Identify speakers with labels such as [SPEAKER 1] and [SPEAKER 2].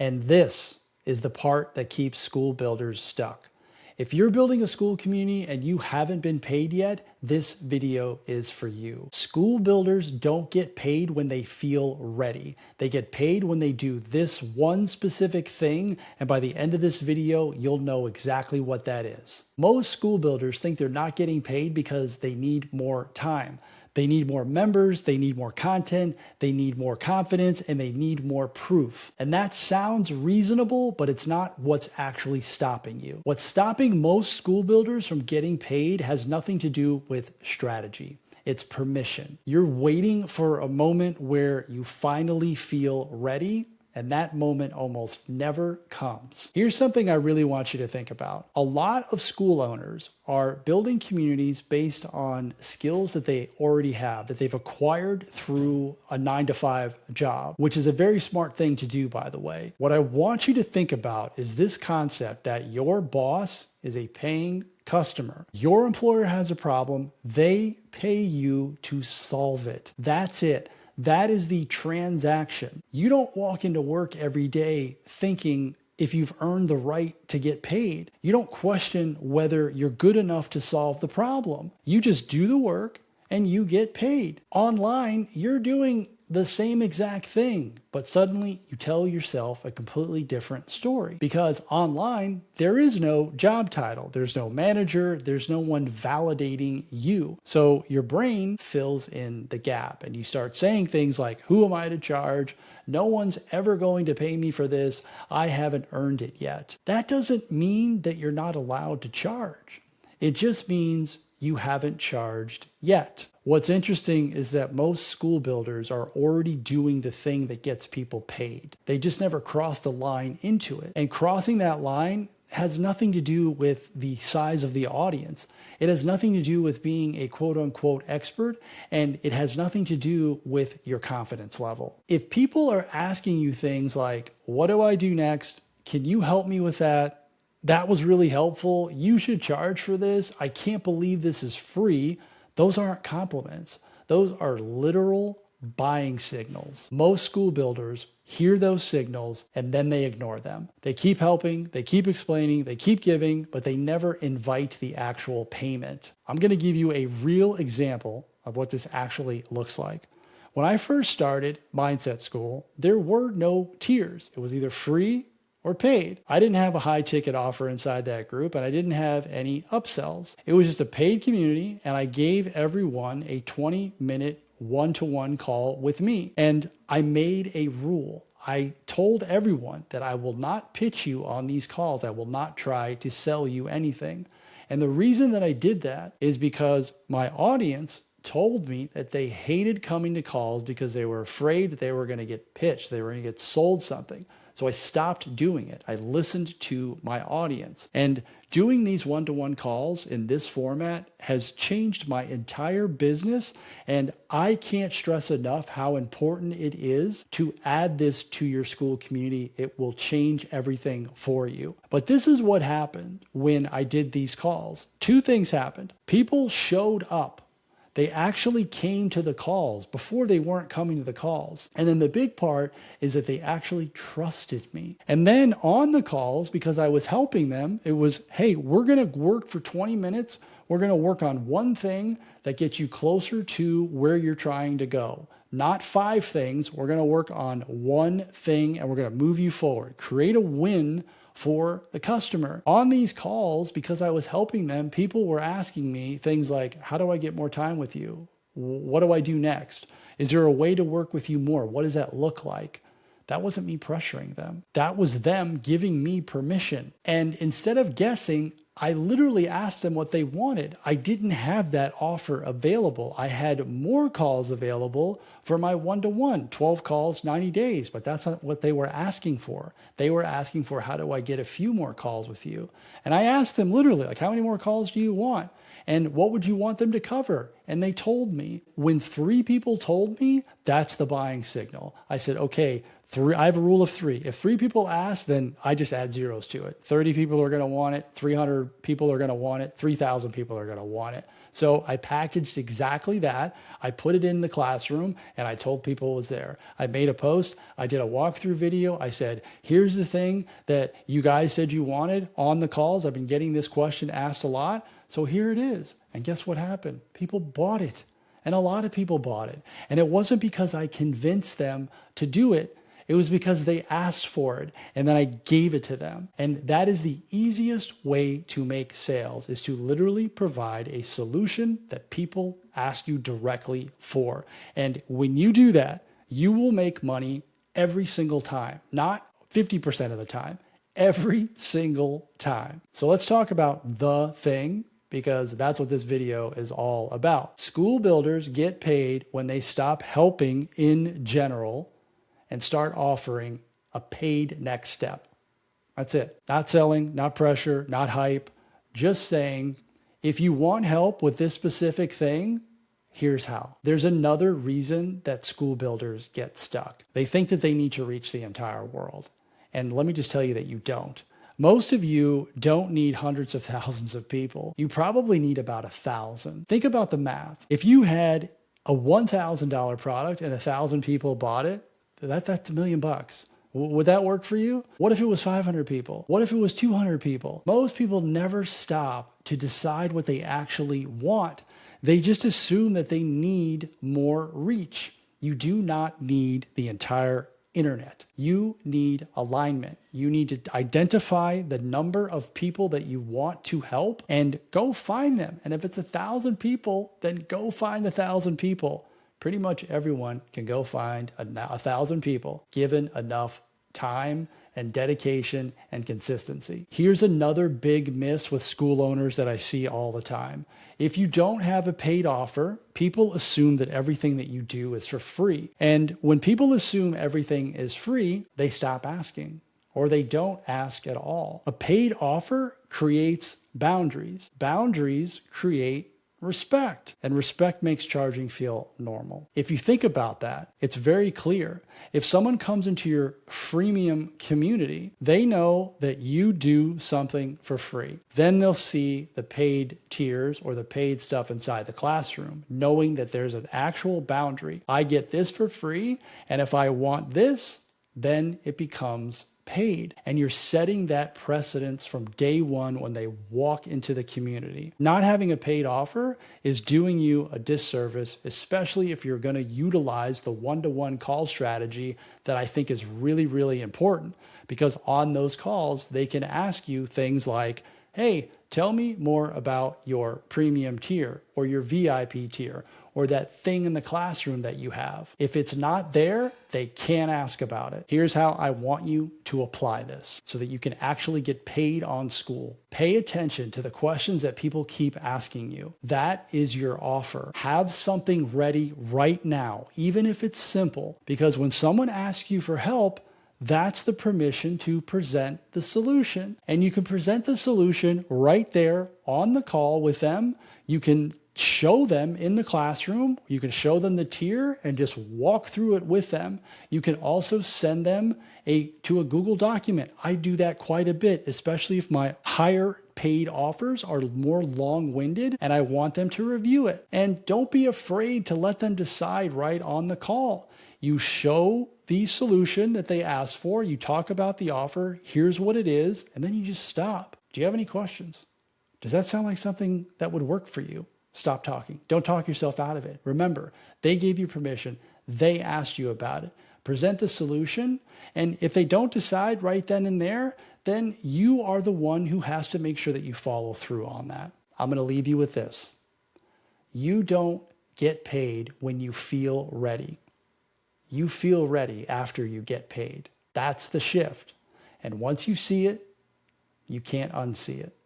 [SPEAKER 1] And this is the part that keeps school builders stuck. If you're building a school community and you haven't been paid yet, this video is for you. School builders don't get paid when they feel ready. They get paid when they do this one specific thing, and by the end of this video, you'll know exactly what that is. Most school builders think they're not getting paid because they need more time. They need more members, they need more content, they need more confidence, and they need more proof. And that sounds reasonable, but it's not what's actually stopping you. What's stopping most school builders from getting paid has nothing to do with strategy. It's permission. You're waiting for a moment where you finally feel ready, and that moment almost never comes. Here's something I really want you to think about. A lot of school owners are building communities based on skills that they already have, that they've acquired through a 9-to-5 job, which is a very smart thing to do, by the way. What I want you to think about is this concept that your boss is a paying customer. Your employer has a problem, they pay you to solve it. That's it. That is the transaction. You don't walk into work every day thinking if you've earned the right to get paid. You don't question whether you're good enough to solve the problem. You just do the work and you get paid. Online, you're doing the same exact thing, but suddenly you tell yourself a completely different story, because online there is no job title, there's no manager, there's no one validating you. So your brain fills in the gap and you start saying things like, who am I to charge? No one's ever going to pay me for this. I haven't earned it yet. That doesn't mean that you're not allowed to charge. It just means you haven't charged yet. What's interesting is that most school builders are already doing the thing that gets people paid. They just never cross the line into it. And crossing that line has nothing to do with the size of the audience. It has nothing to do with being a quote unquote expert, and it has nothing to do with your confidence level. If people are asking you things like, what do I do next? Can you help me with that? That was really helpful. You should charge for this. I can't believe this is free. Those aren't compliments. Those are literal buying signals. Most school builders hear those signals and then they ignore them. They keep helping, they keep explaining, they keep giving, but they never invite the actual payment. I'm going to give you a real example of what this actually looks like. When I first started Mindset School, there were no tiers. It was either free or paid. I didn't have a high ticket offer inside that group, and I didn't have any upsells. It was just a paid community, and I gave everyone a 20-minute one-to-one call with me. And I made a rule. I told everyone that I will not pitch you on these calls. I will not try to sell you anything. And the reason that I did that is because my audience told me that they hated coming to calls because they were afraid that they were going to get pitched. They were going to get sold something. So I stopped doing it. I listened to my audience. And doing these one-to-one calls in this format has changed my entire business. And I can't stress enough how important it is to add this to your school community. It will change everything for you. But this is what happened when I did these calls. Two things happened. People showed up. They actually came to the calls before they weren't coming to the calls. And then the big part is that they actually trusted me. And then on the calls, because I was helping them, it was, hey, we're going to work for 20 minutes. We're going to work on one thing that gets you closer to where you're trying to go. Not 5 things. We're going to work on one thing and we're going to move you forward. Create a win for the customer. On these calls, because I was helping them, people were asking me things like, how do I get more time with you? What do I do next? Is there a way to work with you more? What does that look like? That wasn't me pressuring them. That was them giving me permission. And instead of guessing, I literally asked them what they wanted. I didn't have that offer available. I had more calls available for my one-to-one, 12 calls, 90 days, but that's not what they were asking for. They were asking for, how do I get a few more calls with you? And I asked them literally, like, how many more calls do you want? And what would you want them to cover? And they told me. When 3 people told me, that's the buying signal. I said, okay, I have a rule of 3. If 3 people ask, then I just add zeros to it. 30 people are going to want it. 300 people are going to want it. 3,000 people are going to want it. So I packaged exactly that. I put it in the classroom and I told people it was there. I made a post. I did a walkthrough video. I said, here's the thing that you guys said you wanted on the calls. I've been getting this question asked a lot. So here it is. And guess what happened? People bought it. And a lot of people bought it. And it wasn't because I convinced them to do it. It was because they asked for it and then I gave it to them. And that is the easiest way to make sales, is to literally provide a solution that people ask you directly for. And when you do that, you will make money every single time, not 50% of the time, every single time. So let's talk about the thing, because that's what this video is all about. School builders get paid when they stop helping in general and start offering a paid next step. That's it. Not selling, not pressure, not hype. Just saying, if you want help with this specific thing, here's how. There's another reason that school builders get stuck. They think that they need to reach the entire world. And let me just tell you that you don't. Most of you don't need hundreds of thousands of people. You probably need about 1,000. Think about the math. If you had a $1,000 product and 1,000 people bought it, that's $1 million. Would that work for you? What if it was 500 people? What if it was 200 people? Most people never stop to decide what they actually want. They just assume that they need more reach. You do not need the entire internet. You need alignment. You need to identify the number of people that you want to help and go find them. And if it's 1,000 people, then go find 1,000 people. Pretty much everyone can go find 1,000 people given enough time and dedication and consistency. Here's another big miss with school owners that I see all the time. If you don't have a paid offer, people assume that everything that you do is for free. And when people assume everything is free, they stop asking, or they don't ask at all. A paid offer creates boundaries. Boundaries create respect, and respect makes charging feel normal. If you think about that, it's very clear. If someone comes into your freemium community, they know that you do something for free. Then they'll see the paid tiers or the paid stuff inside the classroom, knowing that there's an actual boundary. I get this for free, and if I want this, then it becomes paid. And you're setting that precedence from day one when they walk into the community. Not having a paid offer is doing you a disservice, especially if you're going to utilize the one-to-one call strategy that I think is really, really important. Because on those calls, they can ask you things like, hey, tell me more about your premium tier or your VIP tier or that thing in the classroom that you have. If it's not there, they can't ask about it. Here's how I want you to apply this so that you can actually get paid on Skool. Pay attention to the questions that people keep asking you. That is your offer. Have something ready right now, even if it's simple, because when someone asks you for help, that's the permission to present the solution. And you can present the solution right there on the call with them. You can show them in the classroom. You can show them the tier and just walk through it with them. You can also send them to a Google document. I do that quite a bit, especially if my higher paid offers are more long-winded and I want them to review it. And don't be afraid to let them decide right on the call. You show the solution that they asked for. You talk about the offer. Here's what it is. And then you just stop. Do you have any questions? Does that sound like something that would work for you? Stop talking. Don't talk yourself out of it. Remember, they gave you permission. They asked you about it. Present the solution. And if they don't decide right then and there, then you are the one who has to make sure that you follow through on that. I'm going to leave you with this. You don't get paid when you feel ready. You feel ready after you get paid. That's the shift. And once you see it, you can't unsee it.